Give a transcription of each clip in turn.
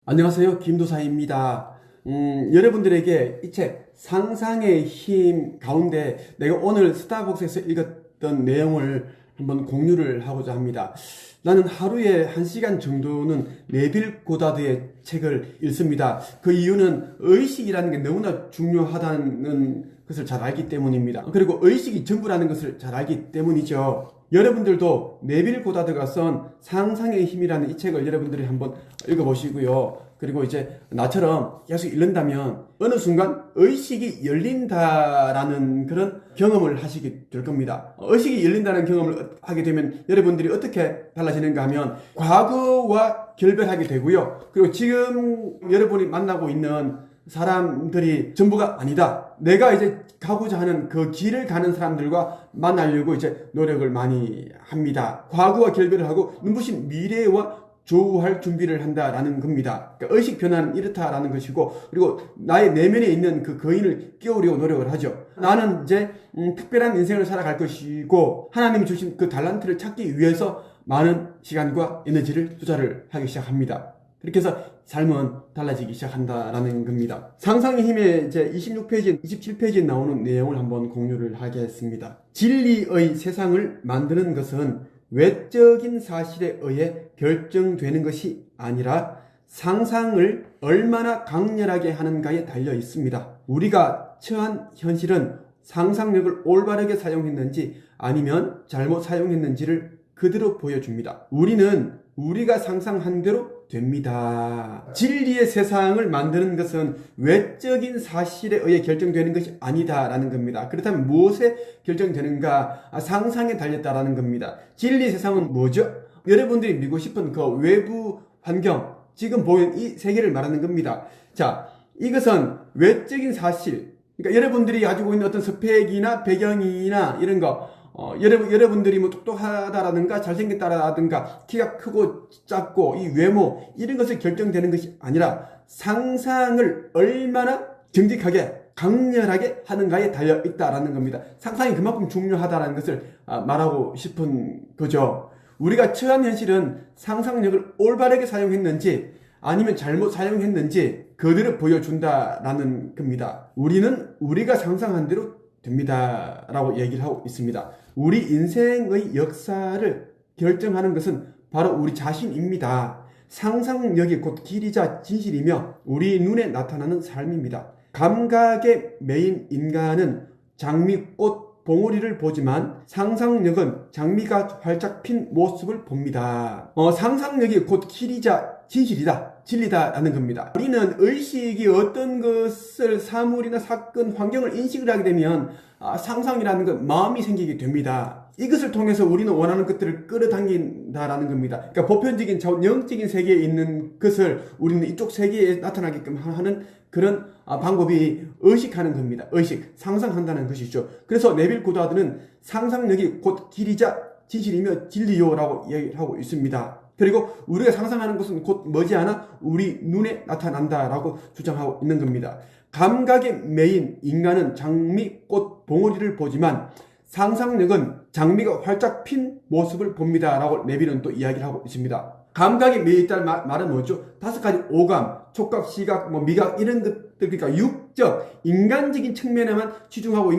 안녕하세요. 김도사입니다. 여러분들에게 이 책 상상의 힘 가운데 내가 오늘 스타벅스에서 읽었던 내용을 한번 공유를 하고자 합니다. 나는 하루에 1시간 정도는 네빌 고다드의 책을 읽습니다. 그 이유는 의식이라는 게 너무나 중요하다는 것을 잘 알기 때문입니다. 그리고 의식이 전부라는 것을 잘 알기 때문이죠. 여러분들도 네빌 고다드가 쓴 상상의 힘이라는 이 책을 여러분들이 한번 읽어보시고요. 그리고 이제 나처럼 계속 읽는다면 어느 순간 의식이 열린다라는 그런 경험을 하시게 될 겁니다. 의식이 열린다는 경험을 하게 되면 여러분들이 어떻게 달라지는가 하면 과거와 결별하게 되고요. 그리고 지금 여러분이 만나고 있는 사람들이 전부가 아니다. 내가 이제 가고자 하는 그 길을 가는 사람들과 만나려고 이제 노력을 많이 합니다. 과거와 결별을 하고 눈부신 미래와 조우할 준비를 한다라는 겁니다. 그러니까 의식 변화는 이렇다라는 것이고, 그리고 나의 내면에 있는 그 거인을 깨우려고 노력을 하죠. 나는 이제 특별한 인생을 살아갈 것이고, 하나님이 주신 그 달란트를 찾기 위해서 많은 시간과 에너지를 투자를 하기 시작합니다. 그렇게 해서 삶은 달라지기 시작한다라는 겁니다. 상상의 힘의 이제 26페이지, 27페이지에 나오는 내용을 한번 공유를 하겠습니다. 진리의 세상을 만드는 것은 외적인 사실에 의해 결정되는 것이 아니라 상상을 얼마나 강렬하게 하는가에 달려 있습니다. 우리가 처한 현실은 상상력을 올바르게 사용했는지 아니면 잘못 사용했는지를 그대로 보여줍니다. 우리는 우리가 상상한 대로 됩니다. 진리의 세상을 만드는 것은 외적인 사실에 의해 결정되는 것이 아니다라는 겁니다. 그렇다면 무엇에 결정되는가? 상상에 달렸다라는 겁니다. 진리의 세상은 뭐죠? 여러분들이 믿고 싶은 그 외부 환경, 지금 보이는 이 세계를 말하는 겁니다. 자, 이것은 외적인 사실, 그러니까 여러분들이 가지고 있는 어떤 스펙이나 배경이나 이런 거, 여러분들이 뭐 똑똑하다라든가 잘생겼다라든가 키가 크고 작고 이 외모 이런 것을 결정되는 것이 아니라 상상을 얼마나 정직하게 강렬하게 하는가에 달려 있다라는 겁니다. 상상이 그만큼 중요하다라는 것을 말하고 싶은 거죠. 우리가 처한 현실은 상상력을 올바르게 사용했는지 아니면 잘못 사용했는지 그대로 보여준다라는 겁니다. 우리는 우리가 상상한 대로 됩니다 라고 얘기를 하고 있습니다. 우리 인생의 역사를 결정하는 것은 바로 우리 자신입니다. 상상력이 곧 길이자 진실이며 우리 눈에 나타나는 삶입니다. 감각에 매인 인간은 장미꽃 봉우리를 보지만 상상력은 장미가 활짝 핀 모습을 봅니다. 상상력이 곧 길이자 진실이다, 진리다라는 겁니다. 우리는 의식이 어떤 것을 사물이나 사건, 환경을 인식을 하게 되면 상상이라는 것, 마음이 생기게 됩니다. 이것을 통해서 우리는 원하는 것들을 끌어당긴다라는 겁니다. 그러니까 보편적인 영적인 세계에 있는 것을 우리는 이쪽 세계에 나타나게끔 하는 그런 방법이 의식하는 겁니다. 의식, 상상한다는 것이죠. 그래서 네빌 고다드는 상상력이 곧 길이자 진실이며 진리요라고 얘기를 하고 있습니다. 그리고 우리가 상상하는 것은 곧 머지않아 우리 눈에 나타난다라고 주장하고 있는 겁니다. 감각에 매인 인간은 장미꽃 봉우리를 보지만 상상력은 장미가 활짝 핀 모습을 봅니다 라고 네빌은 또 이야기를 하고 있습니다. 감각에 매여있다는 말은 뭐죠? 5가지 오감, 촉각, 시각, 미각 이런 것들, 그러니까 육적, 인간적인 측면에만 집중하고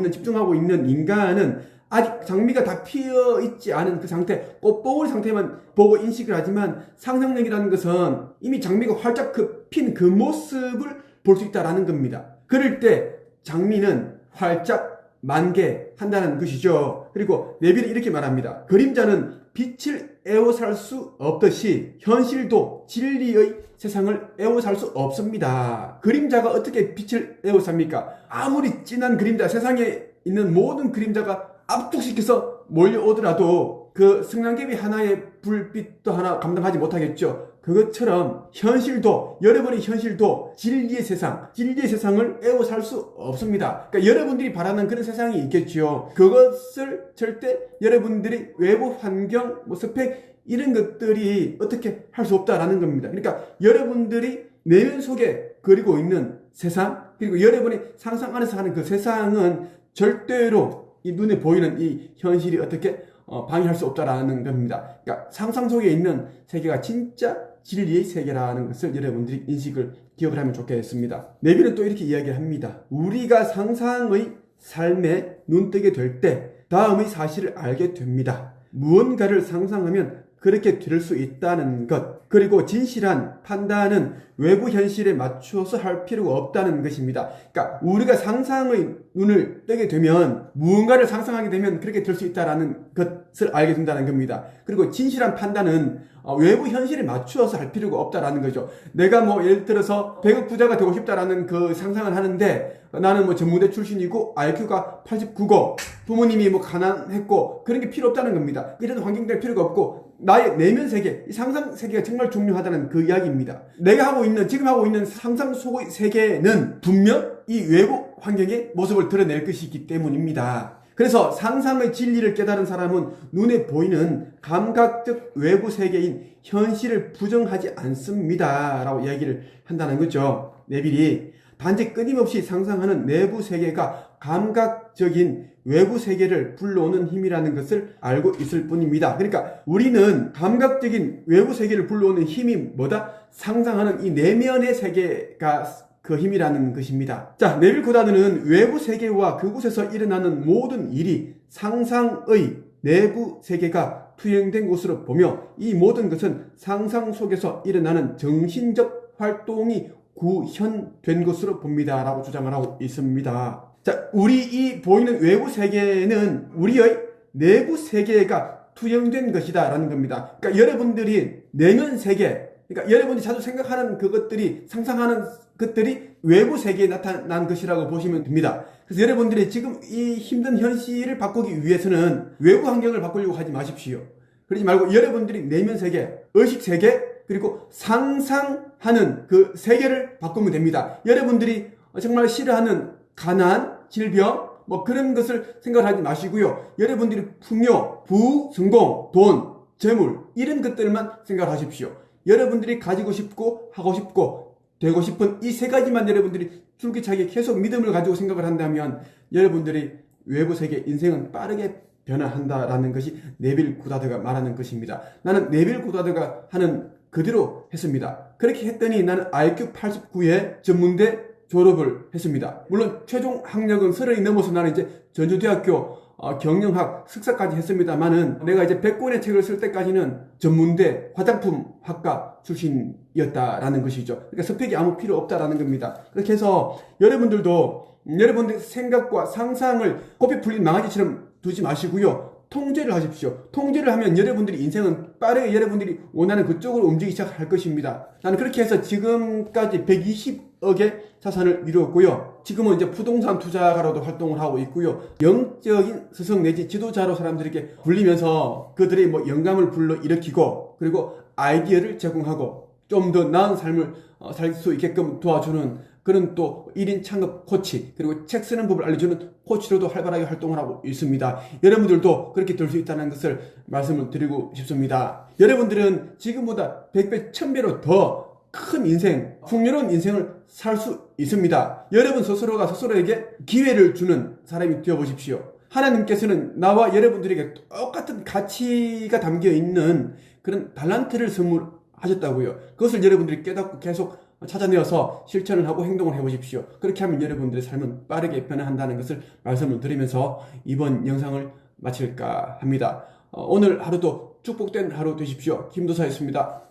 있는 인간은 아직 장미가 다 피어 있지 않은 그 상태, 꽃봉오리 상태만 보고 인식을 하지만 상상력이라는 것은 이미 장미가 활짝 핀 그 모습을 볼 수 있다라는 겁니다. 그럴 때 장미는 활짝 만개한다는 것이죠. 그리고 네빌은 이렇게 말합니다. 그림자는 빛을 에워살 수 없듯이 현실도 진리의 세상을 에워살 수 없습니다. 그림자가 어떻게 빛을 에워삽니까? 아무리 진한 그림자, 세상에 있는 모든 그림자가 압축시켜서 몰려오더라도 그 승랑개비 하나의 불빛도 하나 감당하지 못하겠죠. 그것처럼 현실도, 여러분의 현실도 진리의 세상을 에워살 수 없습니다. 그러니까 여러분들이 바라는 그런 세상이 있겠지요. 그것을 절대 여러분들이 외부 환경, 스펙 이런 것들이 어떻게 할 수 없다라는 겁니다. 그러니까 여러분들이 내면 속에 그리고 있는 세상, 그리고 여러분이 상상 안에서 하는 그 세상은 절대로 이 눈에 보이는 이 현실이 어떻게 방해할 수 없다라는 겁니다. 그러니까 상상 속에 있는 세계가 진짜 진리의 세계라는 것을 여러분들이 인식을 기억을 하면 좋겠습니다. 네빌은 또 이렇게 이야기를 합니다. 우리가 상상의 삶에 눈뜨게 될 때 다음의 사실을 알게 됩니다. 무언가를 상상하면 그렇게 될 수 있다는 것, 그리고 진실한 판단은 외부 현실에 맞추어서 할 필요가 없다는 것입니다. 그러니까 우리가 상상의 눈을 뜨게 되면, 무언가를 상상하게 되면 그렇게 될 수 있다는 것을 알게 된다는 겁니다. 그리고 진실한 판단은 외부 현실에 맞추어서 할 필요가 없다라는 거죠. 내가 뭐 예를 들어서 100억 부자가 되고 싶다라는 그 상상을 하는데, 나는 뭐 전무대 출신이고 IQ가 89고 부모님이 뭐 가난했고 그런 게 필요 없다는 겁니다. 이런 환경 될 필요가 없고 나의 내면 세계, 이 상상 세계가 정말 중요하다는 그 이야기입니다. 내가 지금 하고 있는 상상 속의 세계는 분명 이 외부 환경의 모습을 드러낼 것이기 때문입니다. 그래서 상상의 진리를 깨달은 사람은 눈에 보이는 감각적 외부 세계인 현실을 부정하지 않습니다 라고 이야기를 한다는 거죠. 네빌이 단지 끊임없이 상상하는 내부 세계가 감각적인 외부 세계를 불러오는 힘이라는 것을 알고 있을 뿐입니다. 그러니까 우리는 감각적인 외부 세계를 불러오는 힘이 뭐다? 상상하는 이 내면의 세계가 그 힘이라는 것입니다. 자, 네빌 고다드는 외부 세계와 그곳에서 일어나는 모든 일이 상상의 내부 세계가 투영된 것으로 보며 이 모든 것은 상상 속에서 일어나는 정신적 활동이 구현된 것으로 봅니다 라고 주장을 하고 있습니다. 자, 우리 이 보이는 외부 세계는 우리의 내부 세계가 투영된 것이다 라는 겁니다. 그러니까 여러분들이 내면 세계, 그러니까 여러분이 자주 생각하는 그것들이, 상상하는 것들이 외부 세계에 나타난 것이라고 보시면 됩니다. 그래서 여러분들이 지금 이 힘든 현실을 바꾸기 위해서는 외부 환경을 바꾸려고 하지 마십시오. 그러지 말고 여러분들이 내면 세계, 의식 세계, 그리고 상상하는 그 세계를 바꾸면 됩니다. 여러분들이 정말 싫어하는 가난, 질병, 뭐 그런 것을 생각하지 마시고요. 여러분들이 풍요, 부, 성공, 돈, 재물 이런 것들만 생각하십시오. 여러분들이 가지고 싶고 하고 싶고 되고 싶은 이 세 가지만 여러분들이 줄기차게 계속 믿음을 가지고 생각을 한다면 여러분들이 외부 세계 인생은 빠르게 변화한다라는 것이 네빌 고다드가 말하는 것입니다. 나는 네빌 고다드가 하는 그대로 했습니다. 그렇게 했더니 나는 IQ 89에 전문대 졸업을 했습니다. 물론 최종 학력은 30이 넘어서 나는 이제 전주대학교 경영학 석사까지 했습니다만은 내가 이제 100권의 책을 쓸 때까지는 전문대 화장품학과 출신이었다라는 것이죠. 그러니까 스펙이 아무 필요 없다라는 겁니다. 그렇게 해서 여러분들도 여러분들의 생각과 상상을 꼬피 풀린 망아지처럼 두지 마시고요. 통제를 하십시오. 통제를 하면 여러분들이 인생은 빠르게 여러분들이 원하는 그쪽으로 움직이기 시작할 것입니다. 나는 그렇게 해서 지금까지 120억의 자산을 이루었고요. 지금은 이제 부동산 투자가로도 활동을 하고 있고요. 영적인 스승 내지 지도자로 사람들에게 불리면서 그들의 뭐 영감을 불러일으키고 그리고 아이디어를 제공하고 좀 더 나은 삶을 살 수 있게끔 도와주는 그런 또 1인 창업 코치, 그리고 책 쓰는 법을 알려주는 코치로도 활발하게 활동을 하고 있습니다. 여러분들도 그렇게 될 수 있다는 것을 말씀을 드리고 싶습니다. 여러분들은 지금보다 100배, 1000배로 더 큰 인생, 풍요로운 인생을 살 수 있습니다. 여러분 스스로가 스스로에게 기회를 주는 사람이 되어보십시오. 하나님께서는 나와 여러분들에게 똑같은 가치가 담겨있는 그런 달란트를 선물하셨다고요. 그것을 여러분들이 깨닫고 계속 찾아내어서 실천을 하고 행동을 해보십시오. 그렇게 하면 여러분들의 삶은 빠르게 변화한다는 것을 말씀을 드리면서 이번 영상을 마칠까 합니다. 오늘 하루도 축복된 하루 되십시오. 김도사였습니다.